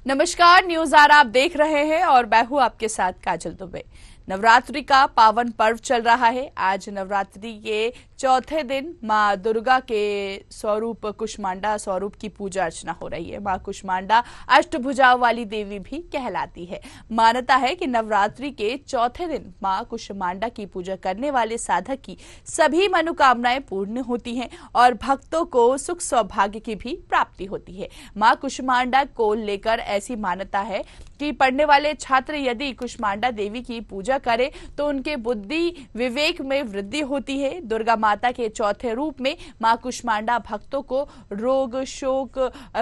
नमस्कार, news are आप देख रहे हैं और मैं हूं आपके साथ काजल दुबे। नवरात्रि का पावन पर्व चल रहा है। आज नवरात्रि के चौथे दिन मां दुर्गा के स्वरूप कुष्मांडा स्वरूप की पूजा अर्चना हो रही है। मां कुष्मांडा अष्टभुजाओं वाली देवी भी कहलाती है। मान्यता है कि नवरात्रि के चौथे दिन मां कुष्मांडा की पूजा करने वाले साधक की सभी मनोकामनाएं पूर्ण होती हैं और भक्तों को सुख सौभाग्य की भी प्राप्ति होती है। मां कुष्मांडा को लेकर ऐसी मान्यता है कि पढ़ने वाले छात्र यदि कुष्मांडा देवी की पूजा करें तो उनके बुद्धि विवेक में वृद्धि होती है। दुर्गा माता के चौथे रूप में मां कुष्मांडा भक्तों को रोग शोक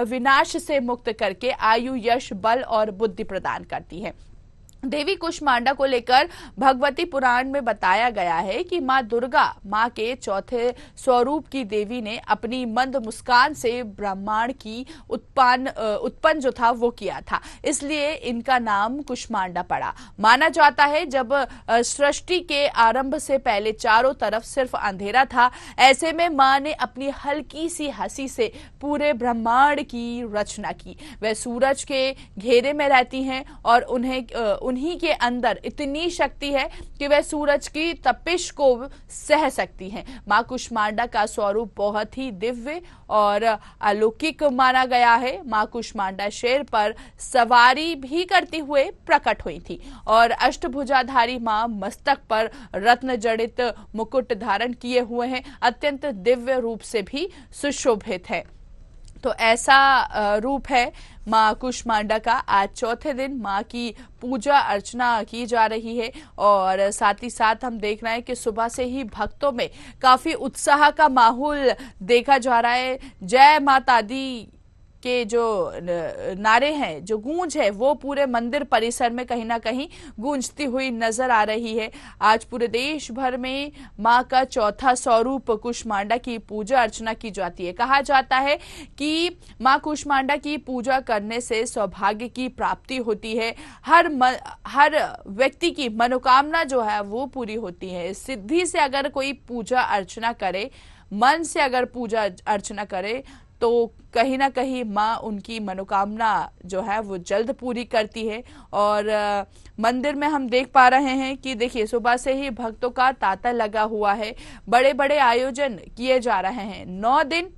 विनाश से मुक्त करके आयु यश बल और बुद्धि प्रदान करती है। देवी कुष्मांडा को लेकर भगवती पुराण में बताया गया है कि मां दुर्गा मां के चौथे स्वरूप की देवी ने अपनी मंद मुस्कान से ब्रह्मांड की उत्पन्न जो था वो किया था, इसलिए इनका नाम कुष्मांडा पड़ा। माना जाता है जब सृष्टि के आरंभ से पहले चारों तरफ सिर्फ अंधेरा था, ऐसे में मां ने अपनी हल्की सी हंसी से पूरे ब्रह्मांड की रचना की। वह सूरज के घेरे में रहती हैं और उन्हीं के अंदर इतनी शक्ति है कि वह सूरज की तपिश को सह सकती हैं। मां कुष्मांडा का स्वरूप बहुत ही दिव्य और अलौकिक माना गया है। मां कुष्मांडा शेर पर सवारी भी करती हुए प्रकट हुई थी और अष्टभुजाधारी मां मस्तक पर रत्न जड़ित मुकुट धारण किए हुए हैं, अत्यंत दिव्य रूप से भी सुशोभित है। तो ऐसा रूप है मां कुष्मांडा का। आज चौथे दिन मां की पूजा अर्चना की जा रही है और साथ ही साथ हम देख रहे हैं कि सुबह से ही भक्तों में काफी उत्साह का माहौल देखा जा रहा है। जय माता दी के जो नारे हैं, जो गूंज है, वो पूरे मंदिर परिसर में कहीं ना कहीं गूंजती हुई नजर आ रही है। आज पूरे देश भर में मां का चौथा स्वरूप कुष्मांडा की पूजा अर्चना की जाती है। कहा जाता है कि मां कुष्मांडा की पूजा करने से सौभाग्य की प्राप्ति होती है। हर व्यक्ति की मनोकामना जो है वो पूरी होती है। सिद्धि से अगर कोई पूजा अर्चना करे, मन से अगर पूजा अर्चना करे तो कहीं ना कहीं माँ उनकी मनोकामना जो है वो जल्द पूरी करती है। और मंदिर में हम देख पा रहे हैं कि देखिए सुबह से ही भक्तों का तांता लगा हुआ है। बड़े बड़े आयोजन किए जा रहे हैं। 9 दिन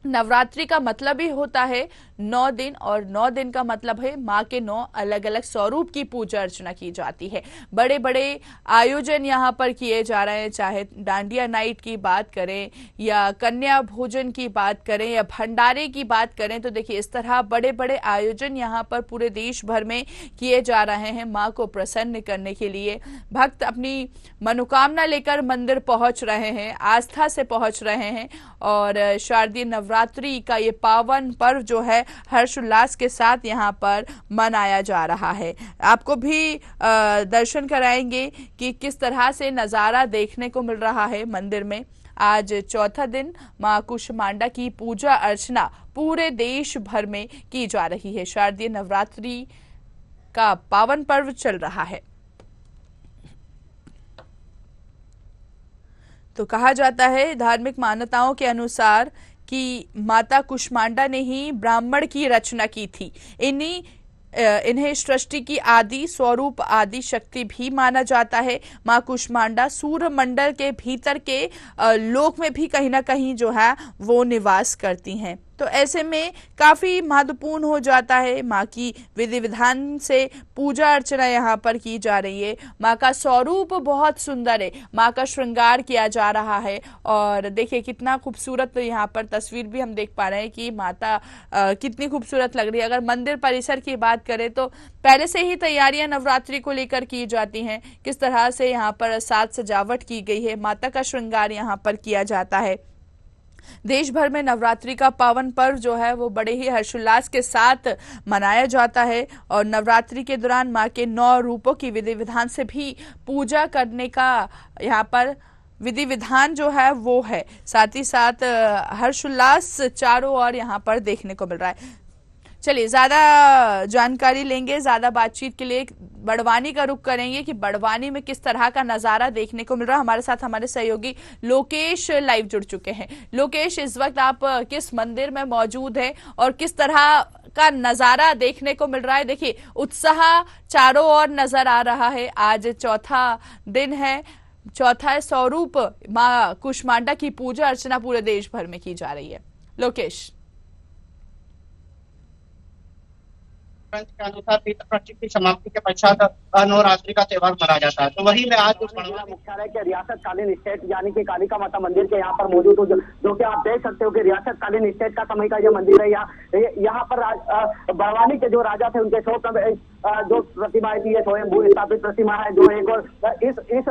नवरात्रि का मतलब ही होता है 9 दिन, और 9 दिन का मतलब है माँ के 9 अलग अलग स्वरूप की पूजा अर्चना की जाती है। बड़े बड़े आयोजन यहाँ पर किए जा रहे हैं, चाहे डांडिया नाइट की बात करें या कन्या भोजन की बात करें या भंडारे की बात करें, तो देखिए इस तरह बड़े बड़े आयोजन यहाँ पर पूरे देश भर में किए जा रहे हैं। माँ को प्रसन्न करने के लिए भक्त अपनी मनोकामना लेकर मंदिर पहुंच रहे हैं, आस्था से पहुंच रहे हैं और शारदीय नवरात्रि का ये पावन पर्व जो है हर्षोल्लास के साथ यहाँ पर मनाया जा रहा है। आपको भी दर्शन कराएंगे कि किस तरह से नज़ारा देखने को मिल रहा है मंदिर में। आज चौथा दिन मां कुष्मांडा की पूजा अर्चना पूरे देश भर में की जा रही है। शारदीय नवरात्रि का पावन पर्व चल रहा है। तो कहा जाता है धार्मिक मान्यताओं के अनुसार कि माता कुष्मांडा ने ही ब्राह्मण की रचना की थी। इन्हें सृष्टि की आदि स्वरूप आदि शक्ति भी माना जाता है। मां कुष्मांडा सूर्य मंडल के भीतर के लोक में भी कहीं ना कहीं जो है वो निवास करती हैं। तो ऐसे में काफी महत्वपूर्ण हो जाता है। माँ की विधि विधान से पूजा अर्चना यहाँ पर की जा रही है। माँ का स्वरूप बहुत सुंदर है, माँ का श्रृंगार किया जा रहा है और देखिए कितना खूबसूरत यहाँ पर तस्वीर भी हम देख पा रहे हैं कि माता कितनी खूबसूरत लग रही है। अगर मंदिर परिसर की बात करें तो पहले से ही तैयारियां नवरात्रि को लेकर की जाती हैं। किस तरह से यहाँ पर साज सजावट की गई है, माता का श्रृंगार यहाँ पर किया जाता है। देश भर में नवरात्रि का पावन पर्व जो है वो बड़े ही हर्षोल्लास के साथ मनाया जाता है और नवरात्रि के दौरान माँ के 9 रूपों की विधि विधान से भी पूजा करने का यहाँ पर विधि विधान जो है वो है। साथ ही साथ हर्षोल्लास चारों ओर यहाँ पर देखने को मिल रहा है। चलिए ज्यादा जानकारी लेंगे, ज्यादा बातचीत के लिए बड़वानी का रुख करेंगे कि बड़वानी में किस तरह का नजारा देखने को मिल रहा है। हमारे साथ हमारे सहयोगी लोकेश लाइव जुड़ चुके हैं। लोकेश, इस वक्त आप किस मंदिर में मौजूद है और किस तरह का नजारा देखने को मिल रहा है? देखिए, उत्साह चारों ओर नजर आ रहा है। आज चौथा दिन है, चौथा स्वरूप मां कुष्मांडा की पूजा अर्चना पूरे देश भर में की जा रही है। लोकेश, के अनुसार पितृपक्ष की समाप्ति के पश्चात नवरात्रि का त्योहार मनाया जाता है। तो वही मैं आज जिला मुख्यालय के रियासत कालीन स्टेट यानी कि कालिका माता मंदिर के यहाँ पर मौजूद हूँ, जो कि आप देख सकते हो कि रियासत कालीन स्टेट का समय का ये मंदिर है। यहाँ पर बड़वानी के जो राजा थे उनके शोक जो प्रतिमाएं थी, ये स्वयंभू स्थापित प्रतिमा है। जो एक और इस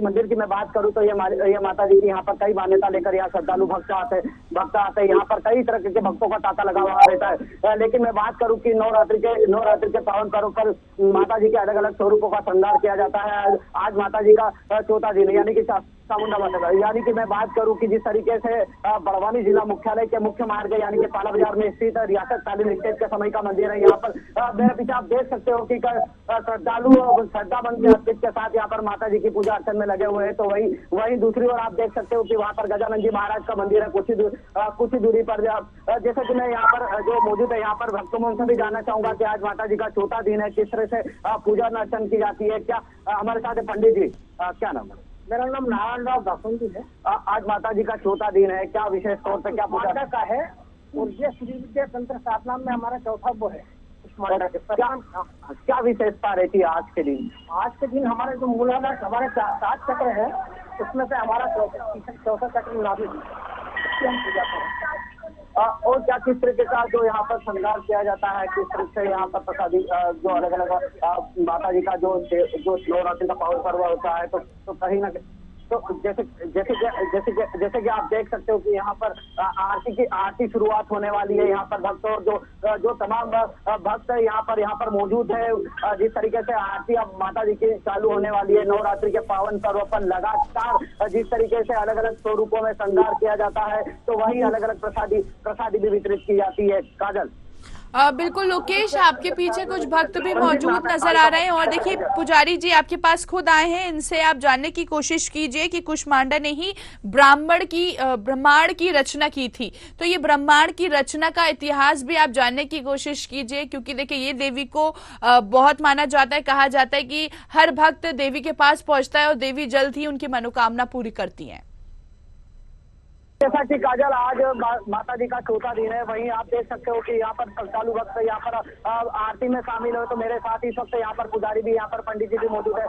मंदिर की मैं बात करूँ तो ये माता जी की यहाँ पर कई मान्यता लेकर यहाँ श्रद्धालु भक्त आते हैं। यहाँ पर कई तरह के भक्तों का तांता लगा हुआ रहता है। लेकिन मैं बात करूँ कि नवरात्रि के पावन पर्व पर माता जी के अलग अलग स्वरूपों का श्रृंगार किया जाता है। आज माता जी का चौथा दिन है, यानी कि चामुंडा माता का। यानी कि मैं बात करूं कि जिस तरीके से बड़वानी जिला मुख्यालय के मुख्य मार्ग यानी कि पाला बाजार में स्थित रियासत कालीन स्टेट के समय का मंदिर है। यहाँ पर मेरे पीछे आप देख सकते हो कि श्रद्धालु श्रद्धाबंद के अस्तित्व के साथ यहाँ पर माता जी की पूजा अर्चन में लगे हुए हैं। तो वही दूसरी ओर आप देख सकते हो कि वहाँ पर गजानन जी महाराज का मंदिर है कुछ ही दूरी पर। जैसे कि मैं यहाँ पर जो मौजूद है यहाँ पर भक्तों में उनसे भी जानना चाहूंगा कि आज माता जी का चौथा दिन है, किस तरह से पूजा अर्चन की जाती है। क्या हमारे साथ पंडित जी, क्या नाम है? मेरा नाम नारायण राव दासोंदी है। आज माता जी का चौथा दिन है, क्या विशेष तौर पे क्या पूजा का है? और ये श्री विद्या तंत्र स्थापना में हमारा चौथा वो है। क्या विशेषता रहती है आज के दिन? आज के दिन हमारे जो मूलाधार हमारे 7 चक्र है, उसमें से हमारा चौथा चक्र नाभिक हम पूजा करें। और क्या किस तरीके का जो यहाँ पर श्रृंगार किया जाता है, किस तरह से यहाँ पर प्रसादी जो अलग अलग माता जी का जो नवरात्रि का पावन पर्व होता है, तो कहीं ना तो जैसे कि आप देख सकते हो कि यहाँ पर आरती शुरुआत होने वाली है। यहाँ पर भक्त और जो तमाम भक्त यहाँ पर मौजूद है, जिस तरीके से आरती अब माता जी की चालू होने वाली है। नवरात्रि के पावन पर्व पर लगातार जिस तरीके से अलग अलग स्वरूपों में श्रृंगार किया जाता है, तो वही अलग अलग प्रसादी भी वितरित की जाती है। काजल, बिल्कुल लोकेश, आपके पीछे कुछ भक्त भी मौजूद नजर आ रहे हैं और देखिए पुजारी जी आपके पास खुद आए हैं, इनसे आप जानने की कोशिश कीजिए कि कुष्मांडा ने ही ब्रह्मांड की रचना की थी। तो ये ब्रह्मांड की रचना का इतिहास भी आप जानने की कोशिश कीजिए, क्योंकि देखिए ये देवी को बहुत माना जाता है। कहा जाता है कि हर भक्त देवी के पास पहुंचता है और देवी जल्द ही उनकी मनोकामना पूरी करती है। जैसा कि काजल आज माता जी का चौथा दिन है, वहीं आप देख सकते हो कि यहाँ पर श्रद्धालु भक्त यहाँ पर आरती में शामिल हो। तो मेरे साथ इस वक्त यहाँ पर पुजारी भी, यहाँ पर पंडित जी भी मौजूद है।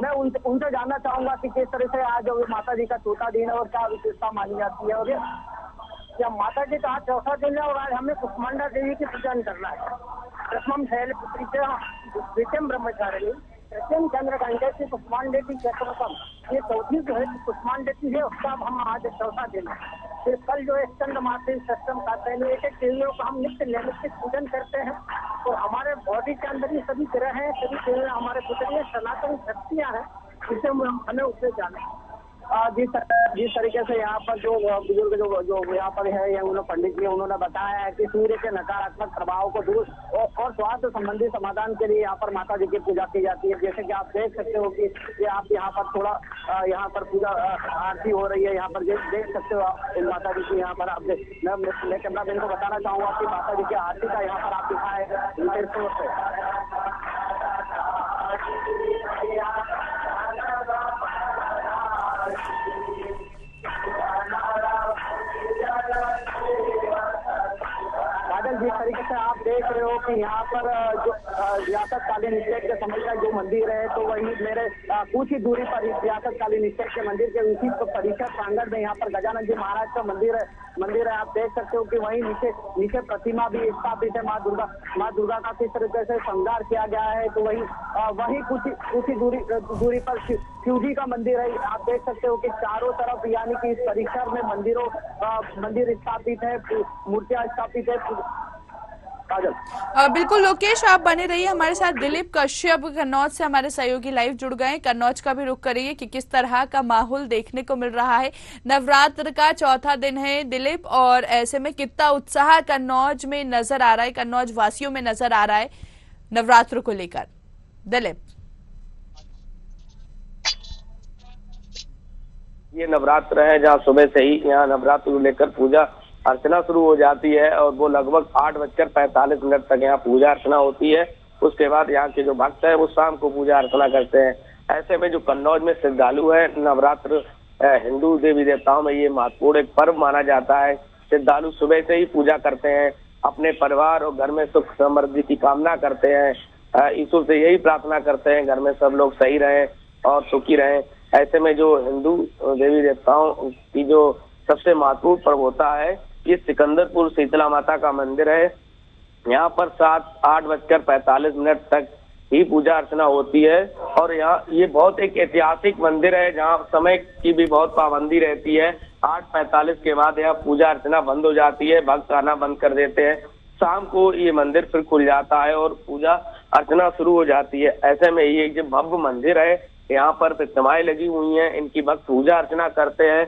मैं उनसे जानना चाहूंगा कि किस तरह से आज माता जी का चौथा दिन है और क्या विशेषता मानी जाती है। और क्या माता जी का आज चौथा दिन है और आज हमें कुष्मांडा देवी की पूजा करना है। प्रथम शैल पुत्री से द्वितीय ब्रह्मचारिणी सत्यम चंद्र कंटे कुष्मांडे की चतुर्थम, ये चौथी जो है कुष्मांडेती है, उसका हम आज चौथा दिन है। फिर कल जो है स्कंद माते सप्तम का पहले एक देवियों का हम नित्य नैमित्तिक पूजन करते हैं। तो हमारे बॉडी के अंदर ही सभी ग्रह हैं, सभी ग्रह हमारे पुतले सनातन शक्तियां हैं, जिसे हमें उससे जाने। जिस तरीके से यहाँ पर जो बुजुर्ग जो यहाँ पर है या उन्होंने पंडित जी उन्होंने बताया है कि सूर्य के नकारात्मक प्रभाव को दूर और स्वास्थ्य संबंधी समाधान के लिए यहाँ पर माता जी की पूजा की जाती है। जैसे कि आप देख सकते हो कि ये आप यहाँ पर थोड़ा यहाँ पर पूजा आरती हो रही है। यहाँ पर देख सकते हो आप माता जी की। यहाँ पर आप मैं कैमरा मैन को बताना चाहूंगा कि माता जी की आरती का यहाँ पर आप दिखाए विशेष तौर से। जिस तरीके से आप देख रहे हो कि यहाँ पर जो रियासत कालीन स्टेट के समय का जो मंदिर है, तो वही मेरे कुछ ही दूरी पर रियासत कालीन स्टेट के मंदिर के उसी परिसर प्रांगण में यहाँ पर गजानन जी महाराज का मंदिर है। आप देख सकते हो कि वही नीचे प्रतिमा भी स्थापित है। माँ दुर्गा का किस तरीके से श्रृंगार किया गया है। तो वही कुछ ही दूरी पर शिव जी का मंदिर है। आप देख सकते हो कि चारों तरफ यानी कि इस परिसर में मंदिर स्थापित है, मूर्तियां स्थापित है। काजल। बिल्कुल लोकेश, आप बने रहिए हमारे साथ। दिलीप कश्यप कन्नौज से हमारे सहयोगी लाइव जुड़ गए। कन्नौज का भी रुख करिए कि किस तरह का माहौल देखने को मिल रहा है। नवरात्र का चौथा दिन है दिलीप, और ऐसे में कितना उत्साह कन्नौज में नजर आ रहा है, कन्नौज वासियों में नजर आ रहा है नवरात्र को लेकर। दिलीप, ये नवरात्र है जहाँ सुबह से ही यहाँ नवरात्र को लेकर पूजा अर्चना शुरू हो जाती है और वो लगभग 8:45 तक यहाँ पूजा अर्चना होती है। उसके बाद यहाँ के जो भक्त हैं वो शाम को पूजा अर्चना करते हैं। ऐसे में जो कन्नौज में श्रद्धालु है, नवरात्र हिंदू देवी देवताओं में ये महत्वपूर्ण एक पर्व माना जाता है। श्रद्धालु सुबह से ही पूजा करते हैं, अपने परिवार और घर में सुख समृद्धि की कामना करते हैं, ईश्वर से यही प्रार्थना करते हैं घर में सब लोग सही रहें और सुखी रहें। ऐसे में जो हिंदू देवी देवताओं की जो सबसे महत्वपूर्ण पर्व होता है, ये सिकंदरपुर शीतला माता का मंदिर है। यहाँ पर 8:45 तक ही पूजा अर्चना होती है और यहाँ ये बहुत एक ऐतिहासिक मंदिर है जहाँ समय की भी बहुत पाबंदी रहती है। 8:45 के बाद यहाँ पूजा अर्चना बंद हो जाती है, भक्त आना बंद कर देते हैं। शाम को ये मंदिर फिर खुल जाता है और पूजा अर्चना शुरू हो जाती है। ऐसे में ये जो भव्य मंदिर है, यहाँ पर प्रतिमाएं लगी हुई हैं, इनकी भक्त पूजा अर्चना करते हैं।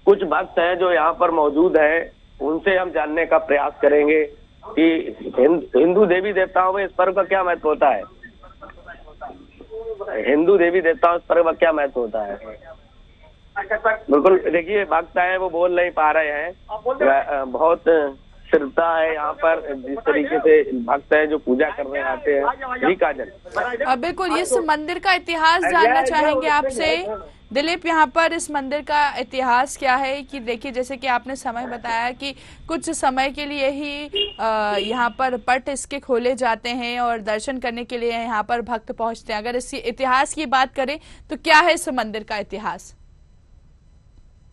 कुछ भक्त हैं जो यहाँ पर मौजूद हैं, उनसे हम जानने का प्रयास करेंगे कि हिंदू देवी देवताओं में इस पर्व का क्या महत्व होता है। हिंदू देवी देवताओं इस पर्व का क्या महत्व होता है। बिल्कुल, देखिए भक्त हैं वो बोल नहीं पा रहे हैं। बहुत श्रद्धा है यहाँ पर, जिस तरीके से भक्त हैं जो पूजा करने आते हैं। जी काजल, बिल्कुल इस मंदिर का इतिहास जानना चाहेंगे आपसे। दिलीप, यहाँ पर इस मंदिर का इतिहास क्या है कि देखिए जैसे कि आपने समय बताया कि कुछ समय के लिए ही यहाँ पर पट इसके खोले जाते हैं और दर्शन करने के लिए यहाँ पर भक्त पहुँचते हैं। अगर इस इतिहास की बात करें तो क्या है इस मंदिर का इतिहास।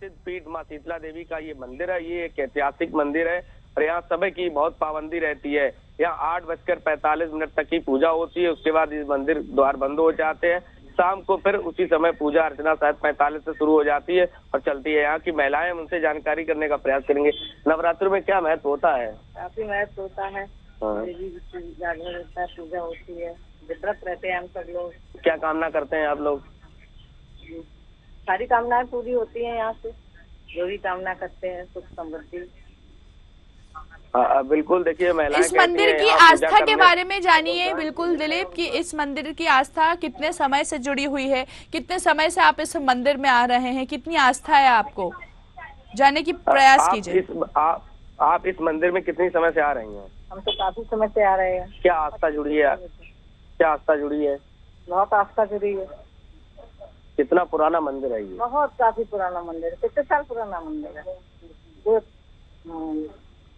पीठ माँ शीतला देवी का ये मंदिर है, ये एक ऐतिहासिक मंदिर है और यहाँ समय की बहुत पाबंदी रहती है। यहाँ 8:45 तक की पूजा होती है, उसके बाद इस मंदिर द्वार बंद हो जाते हैं। शाम को फिर उसी समय पूजा अर्चना 7:45 से शुरू हो जाती है और चलती है। यहाँ की महिलाएं, उनसे जानकारी करने का प्रयास करेंगे। नवरात्र में क्या महत्व होता है। काफी महत्व होता है, देवी जागरण होता है, पूजा होती है, व्रत रहते हैं हम सब लोग। क्या कामना करते हैं आप लोग। सारी कामनाएं पूरी होती हैं यहाँ से, जो भी कामना करते हैं सुख समृद्धि। बिल्कुल, देखिए महिलाएं इस मंदिर की आस्था के बारे में जानिए। बिल्कुल दिलीप, कि इस मंदिर की आस्था कितने समय से जुड़ी हुई है, कितने समय से आप इस मंदिर में आ रहे हैं, कितनी आस्था है आपको, जानने की प्रयास कीजिए। आप इस मंदिर में कितनी समय से आ रही हैं। हम तो काफी समय से आ रहे हैं। क्या आस्था जुड़ी है, क्या आस्था जुड़ी है। बहुत आस्था जुड़ी है। कितना पुराना मंदिर है ये। बहुत काफी पुराना मंदिर है, कितने साल पुराना मंदिर है।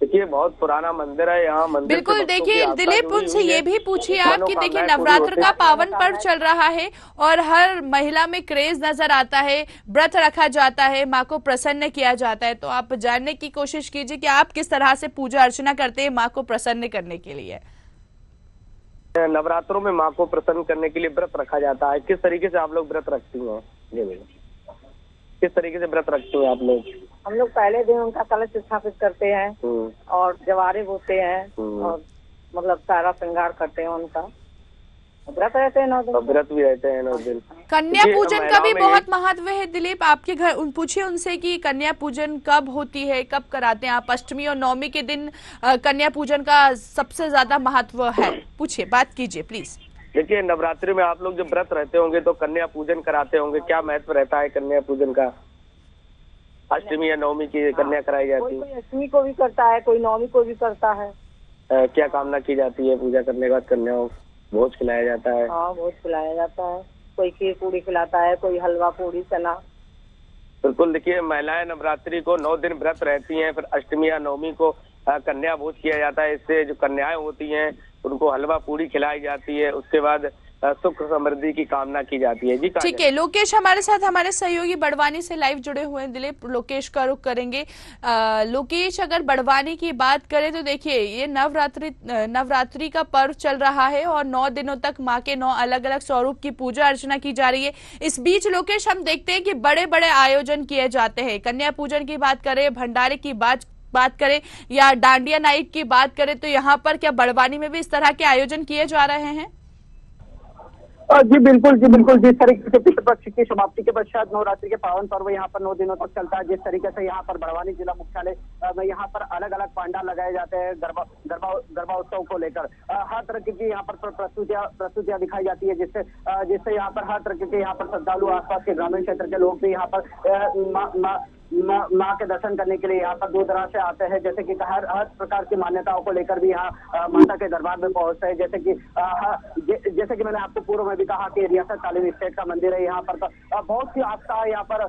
देखिए बहुत पुराना मंदिर है यहाँ मंदिर। बिल्कुल, देखिए दिलीप, उनसे ये भी पूछिए आप कि देखिए नवरात्र का पावन पर्व चल रहा है और हर महिला में क्रेज नजर आता है, व्रत रखा जाता है, माँ को प्रसन्न किया जाता है। तो आप जानने की कोशिश कीजिए कि आप किस तरह से पूजा अर्चना करते हैं माँ को प्रसन्न करने के लिए। नवरात्रों में माँ को प्रसन्न करने के लिए व्रत रखा जाता है। किस तरीके से आप लोग व्रत रखती हैं। जी भैया, किस तरीके से व्रत रखते हैं आप लोग। हम लोग पहले दिन उनका कलश स्थापित करते हैं और जवारे बोते हैं और मतलब सारा श्रृंगार करते हैं उनका। व्रत रहते हैं 9 दिन। व्रत भी रहते हैं 9 दिन। कन्या पूजन का भी बहुत महत्व है दिलीप, आपके घर पूछिए उनसे कि कन्या पूजन कब होती है, कब कराते हैं आप। अष्टमी और नवमी के दिन कन्या पूजन का सबसे ज्यादा महत्व है, पूछिए, बात कीजिए प्लीज। देखिए नवरात्रि में आप लोग जब व्रत रहते होंगे तो कन्या पूजन कराते होंगे, क्या महत्व रहता है कन्या पूजन का। अष्टमी या नवमी की कन्या कराई जाती है। कोई अष्टमी को भी करता है, कोई नवमी को भी करता है। क्या कामना की जाती है पूजा करने के बाद। कन्याओं भोज खिलाया जाता है। हाँ, भोज खिलाया जाता है, कोई खीर पूरी खिलाता है, कोई हलवा पूरी चना। बिल्कुल, देखिए महिलाएं नवरात्रि को 9 दिन व्रत रहती हैं, फिर अष्टमी या नवमी को कन्या भोज किया जाता है। इससे जो कन्याएं होती हैं उनको हलवा पूरी खिलाई जाती है, उसके बाद सुख समृद्धि की कामना की जाती है। जी ठीक है, लोकेश हमारे साथ, हमारे सहयोगी बड़वानी से लाइव जुड़े हुए हैं। दिलीप, लोकेश का रुख करेंगे। लोकेश, अगर बड़वानी की बात करें तो देखिए ये नवरात्रि का पर्व चल रहा है और 9 दिनों तक माँ के 9 अलग अलग स्वरूप की पूजा अर्चना की जा रही है। इस बीच लोकेश हम देखते हैं कि बड़े बड़े आयोजन किए जाते हैं। कन्या पूजन की बात करें, भंडारे की बात बात करें या डांडिया नाइट की बात करें तो यहाँ पर क्या बड़वानी में भी इस तरह के आयोजन किए जा रहे हैं? जी बिल्कुल, जी बिल्कुल। जिस तरीके से पितृपक्ष की समाप्ति के पश्चात नवरात्रि के पावन पर्व यहाँ पर 9 दिनों तक चलता है, जिस तरीके से यहाँ पर बड़वानी जिला मुख्यालय में यहाँ पर अलग अलग पांडाल लगाए जाते हैं गरबा उत्सव को लेकर। हर तरह की यहाँ पर प्रस्तुतियां दिखाई जाती है, जिससे यहाँ पर हर तरह के यहाँ पर श्रद्धालु आसपास के ग्रामीण क्षेत्र के लोग भी यहाँ पर माँ के दर्शन करने के लिए यहाँ पर दूर दराज से आते हैं। जैसे कि हर प्रकार की मान्यताओं को लेकर भी यहाँ माता के दरबार में पहुंचते हैं। जैसे कि मैंने आपको पूर्व में भी कहा कि रियासत कालीन स्टेट का मंदिर है, यहाँ पर बहुत सी आस्था है। यहाँ पर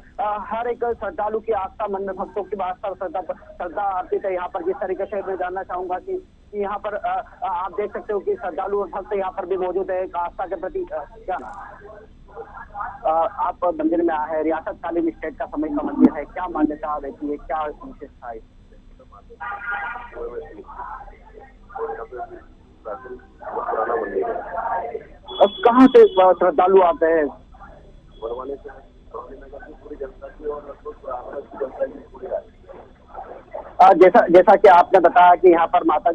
हर एक श्रद्धालु की आस्था, मन भक्तों की आस्था श्रद्धा अर्पित है यहाँ पर। जिस तरीके से मैं जानना चाहूंगा कि यहाँ पर आप देख सकते हो कि श्रद्धालु और भक्त यहाँ पर भी मौजूद है आस्था के प्रति। क्या आप मंदिर में आए हैं, रियासत कालीन स्टेट का समय का मंदिर है, क्या मान्यता रहती है, क्या विशेषता है? कहाँ से श्रद्धालु आते हैं? जैसा कि आपने बताया कि यहाँ पर माता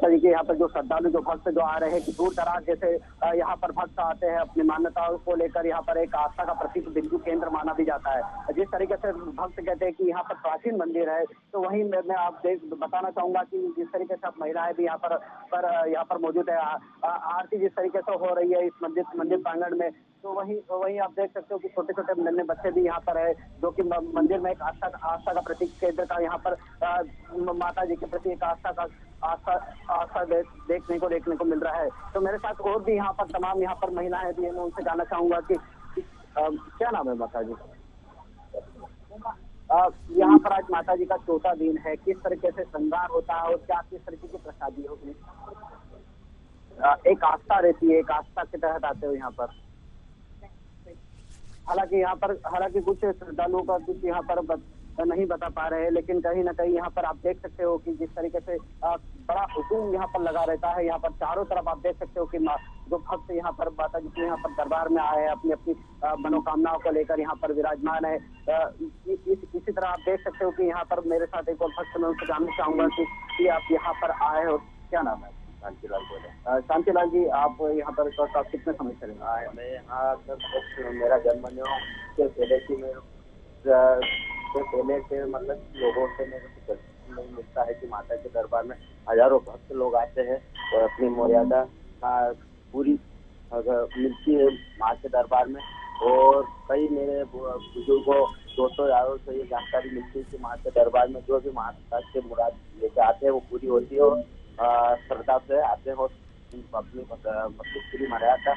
जी के यहाँ पर जो श्रद्धालु जो भक्त जो आ रहे हैं कि दूर दराज जैसे यहाँ पर भक्त आते हैं अपनी मान्यताओं को लेकर, यहाँ पर एक आस्था का प्रतीक बिंदु केंद्र माना भी जाता है। जिस तरीके से भक्त कहते हैं कि यहाँ पर प्राचीन मंदिर है, तो वहीं मैं आप बताना चाहूंगा कि जिस तरीके से आप महिलाएं भी यहाँ पर मौजूद है, आरती जिस तरीके से हो रही है इस मंदिर प्रांगण में, तो वहीं आप देख सकते हो कि छोटे छोटे नन्हे बच्चे भी यहाँ पर है, जो कि मंदिर में एक आस्था का प्रतीक केंद्र का यहाँ पर माता जी के प्रति एक आस्था देखने को मिल रहा है। तो मेरे साथ और भी यहाँ पर तमाम यहाँ पर महिलाएं भी हैं, मैं उनसे जानना चाहूंगा कि क्या नाम है माता जी? यहाँ पर आज माता जी का चौथा दिन है, किस तरीके से श्रृंगार होता है और क्या किस तरीके की प्रसादी होगी? एक आस्था रहती है, एक आस्था के तहत आते हो यहाँ पर। हालांकि कुछ श्रद्धालुओं का कुछ यहाँ पर नहीं बता पा रहे हैं, लेकिन कहीं ना कहीं यहाँ पर आप देख सकते हो कि जिस तरीके से बड़ा हुजूम यहाँ पर लगा रहता है। यहाँ पर चारों तरफ आप देख सकते हो कि जो भक्त यहाँ पर माता जी के यहाँ पर दरबार में आए हैं, अपनी मनोकामनाओं को लेकर यहाँ पर विराजमान है। इसी तरह आप देख सकते हो कि यहाँ पर मेरे साथ एक और भक्त, मैं उनसे जानना चाहूंगा कि आप यहाँ पर आए हो, क्या नाम है? शांतिलाल बोले। शांतिलाल जी, आप यहाँ पर कितने समय से आए? मैं यहाँ मेरा जन्म के पहले से मतलब लोगों से मेरे को दर्शन नहीं मिलता है कि माता के दरबार में हजारों भक्त लोग आते हैं और अपनी मर्यादा पूरी मिलती है माँ के दरबार में। और कई मेरे बुजुर्गों दोस्तों यारों से ये जानकारी मिलती है कि माँ के दरबार में जो भी माता के मुराद लेके आते हैं वो पूरी होती है और श्रद्धा से आते हैं और अपनी पूरी मर्यादा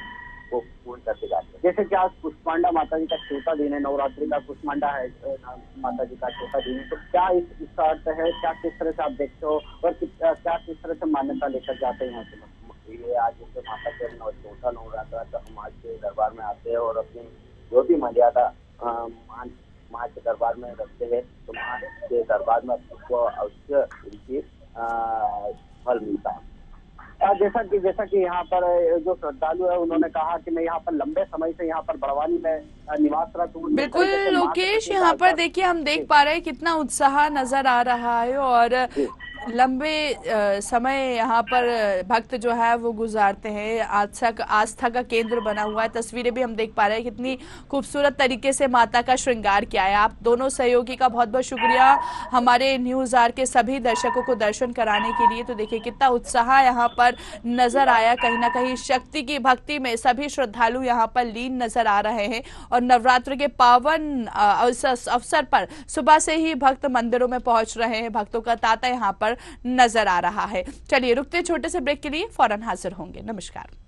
वो पूर्ण करके जाते हैं। जैसे कि आज कुष्मांडा माता जी का चौथा दिन है, नवरात्रि का कुष्मांडा है माता जी का चौथा दिन है, तो क्या इसका अर्थ है, क्या किस तरह से आप देखते हो और क्या किस तरह से मान्यता लेकर जाते हैं यहाँ से? ये आज जैसे माता के चौथा नवरात्र तो हम आज के दरबार में आते हैं और अपनी जो भी मर्यादा माँ के दरबार में रखते हैं, तो माँ के दरबार में उसको अवश्य उनकी फल मिलता है। जैसा कि यहाँ पर जो श्रद्धालु है उन्होंने कहा कि मैं यहाँ पर लंबे समय से यहाँ पर बड़वानी में निवासरत हूँ। बिल्कुल लोकेश, यहाँ पर देखिए हम देख पा रहे हैं कितना उत्साह नजर आ रहा है और लंबे समय यहाँ पर भक्त जो है वो गुजारते हैं। आस्था का केंद्र बना हुआ है। तस्वीरें भी हम देख पा रहे हैं कितनी खूबसूरत तरीके से माता का श्रृंगार किया है। आप दोनों सहयोगी का बहुत बहुत शुक्रिया हमारे न्यूज आर के सभी दर्शकों को दर्शन कराने के लिए। तो देखिए कितना उत्साह यहाँ पर नजर आया, कहीं ना कहीं शक्ति की भक्ति में सभी श्रद्धालु यहाँ पर लीन नजर आ रहे हैं और नवरात्र के पावन अवसर पर सुबह से ही भक्त मंदिरों में पहुंच रहे हैं। भक्तों का तांता यहाँ पर नजर आ रहा है। चलिए रुकते छोटे से ब्रेक के लिए, फौरन हाजिर होंगे। नमस्कार।